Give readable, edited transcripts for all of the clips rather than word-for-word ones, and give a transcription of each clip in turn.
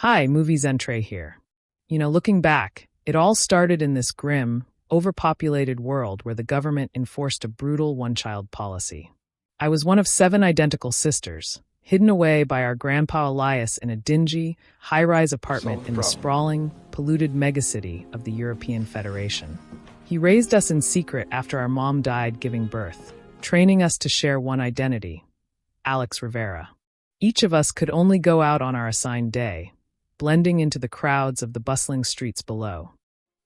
Hi, Movies Entree here. Looking back, it all started in this grim, overpopulated world where the government enforced a brutal one-child policy. I was one of 7 identical sisters, hidden away by our grandpa Elias in a dingy, high-rise apartment in the sprawling, polluted megacity of the European Federation. He raised us in secret after our mom died giving birth, training us to share one identity, Alex Rivera. Each of us could only go out on our assigned day, blending into the crowds of the bustling streets below.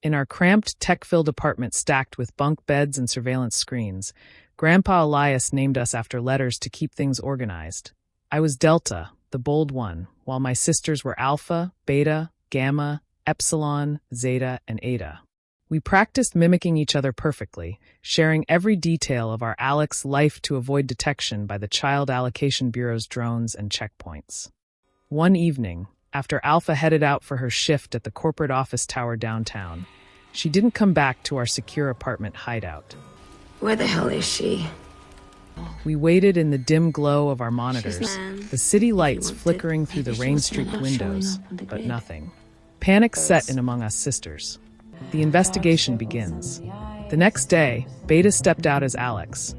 In our cramped, tech-filled apartment stacked with bunk beds and surveillance screens, Grandpa Elias named us after letters to keep things organized. I was Delta, the bold one, while my sisters were Alpha, Beta, Gamma, Epsilon, Zeta, and Eta. We practiced mimicking each other perfectly, sharing every detail of our Alex life to avoid detection by the Child Allocation Bureau's drones and checkpoints. One evening, after Alpha headed out for her shift at the corporate office tower downtown, she didn't come back to our secure apartment hideout. Where the hell is she? We waited in the dim glow of our monitors, the city lights flickering through the rain-streaked windows, but nothing. Panic set in among us sisters. The investigation begins. The next day, Beta stepped out as Alex.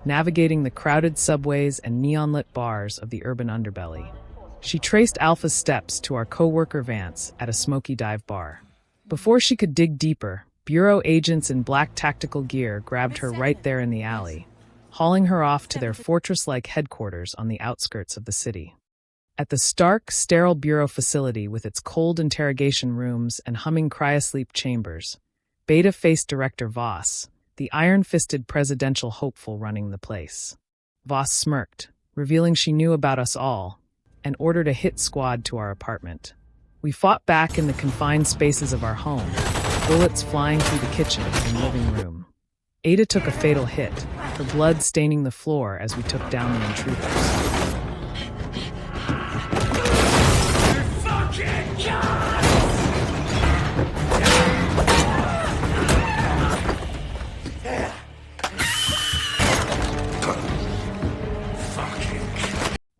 Navigating the crowded subways and neon-lit bars of the urban underbelly. She traced Alpha's steps to our co-worker Vance at a smoky dive bar. Before she could dig deeper, Bureau agents in black tactical gear grabbed her right there in the alley, hauling her off to their fortress-like headquarters on the outskirts of the city. At the stark, sterile Bureau facility with its cold interrogation rooms and humming cryosleep chambers, Beta faced Director Voss, the iron-fisted presidential hopeful running the place. Voss smirked, revealing she knew about us all, and ordered a hit squad to our apartment. We fought back in the confined spaces of our home, bullets flying through the kitchen and living room. Ada took a fatal hit, her blood staining the floor as we took down the intruders.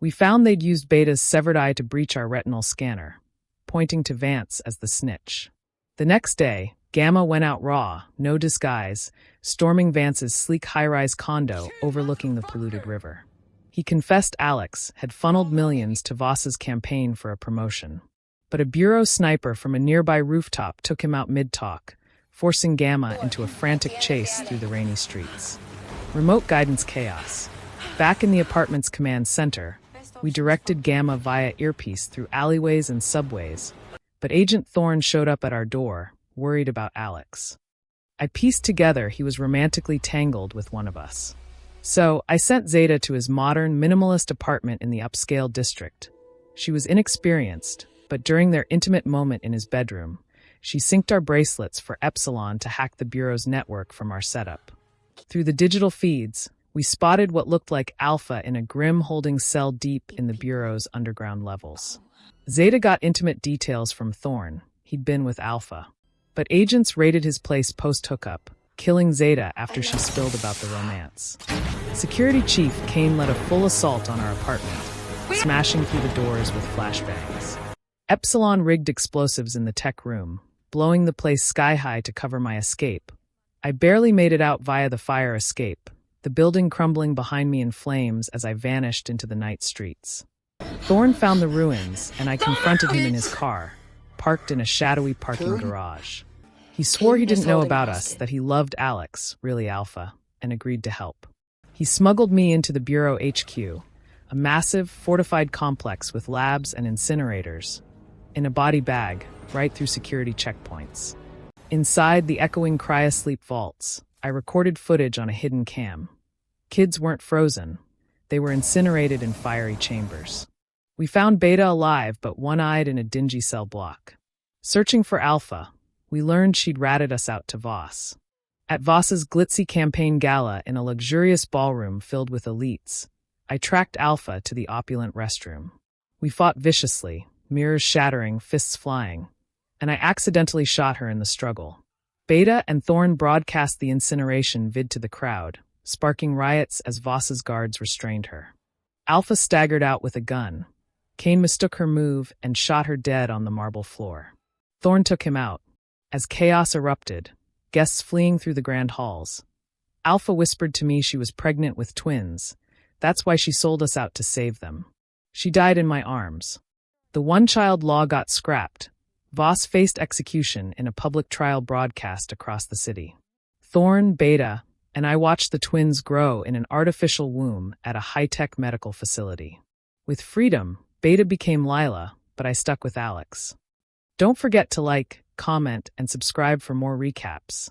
We found they'd used Beta's severed eye to breach our retinal scanner, pointing to Vance as the snitch. The next day, Gamma went out raw, no disguise, storming Vance's sleek high-rise condo overlooking the polluted river. He confessed Alex had funneled millions to Voss's campaign for a promotion. But a Bureau sniper from a nearby rooftop took him out mid-talk, forcing Gamma into a frantic chase through the rainy streets. Remote guidance chaos. Back in the apartment's command center, we directed Gamma via earpiece through alleyways and subways, but Agent Thorne showed up at our door, worried about Alex. I pieced together he was romantically tangled with one of us. So I sent Zeta to his modern, minimalist apartment in the upscale district. She was inexperienced, but during their intimate moment in his bedroom, she synced our bracelets for Epsilon to hack the Bureau's network from our setup. Through the digital feeds, we spotted what looked like Alpha in a grim holding cell deep in the Bureau's underground levels. Zeta got intimate details from Thorne. He'd been with Alpha. But agents raided his place post-hookup, killing Zeta after she spilled about the romance. Security Chief Kane led a full assault on our apartment, smashing through the doors with flashbangs. Epsilon rigged explosives in the tech room, blowing the place sky-high to cover my escape. I barely made it out via the fire escape, the building crumbling behind me in flames as I vanished into the night streets. Thorne found the ruins, and I confronted him in his car, parked in a shadowy parking garage. He swore he didn't know about us, that he loved Alex, really Alpha, and agreed to help. He smuggled me into the Bureau HQ, a massive, fortified complex with labs and incinerators, in a body bag, right through security checkpoints. Inside the echoing cryosleep vaults, I recorded footage on a hidden cam. Kids weren't frozen. They were incinerated in fiery chambers. We found Beta alive but one-eyed in a dingy cell block. Searching for Alpha, we learned she'd ratted us out to Voss. At Voss's glitzy campaign gala in a luxurious ballroom filled with elites, I tracked Alpha to the opulent restroom. We fought viciously, mirrors shattering, fists flying, and I accidentally shot her in the struggle. Beta and Thorne broadcast the incineration vid to the crowd, sparking riots as Voss's guards restrained her. Alpha staggered out with a gun. Cain mistook her move and shot her dead on the marble floor. Thorn took him out. As chaos erupted, guests fleeing through the grand halls. Alpha whispered to me she was pregnant with twins. That's why she sold us out to save them. She died in my arms. The one-child law got scrapped. Voss faced execution in a public trial broadcast across the city. Thorn, Beta, and I watched the twins grow in an artificial womb at a high-tech medical facility. With freedom, Beta became Lila, but I stuck with Alex. Don't forget to like, comment, and subscribe for more recaps.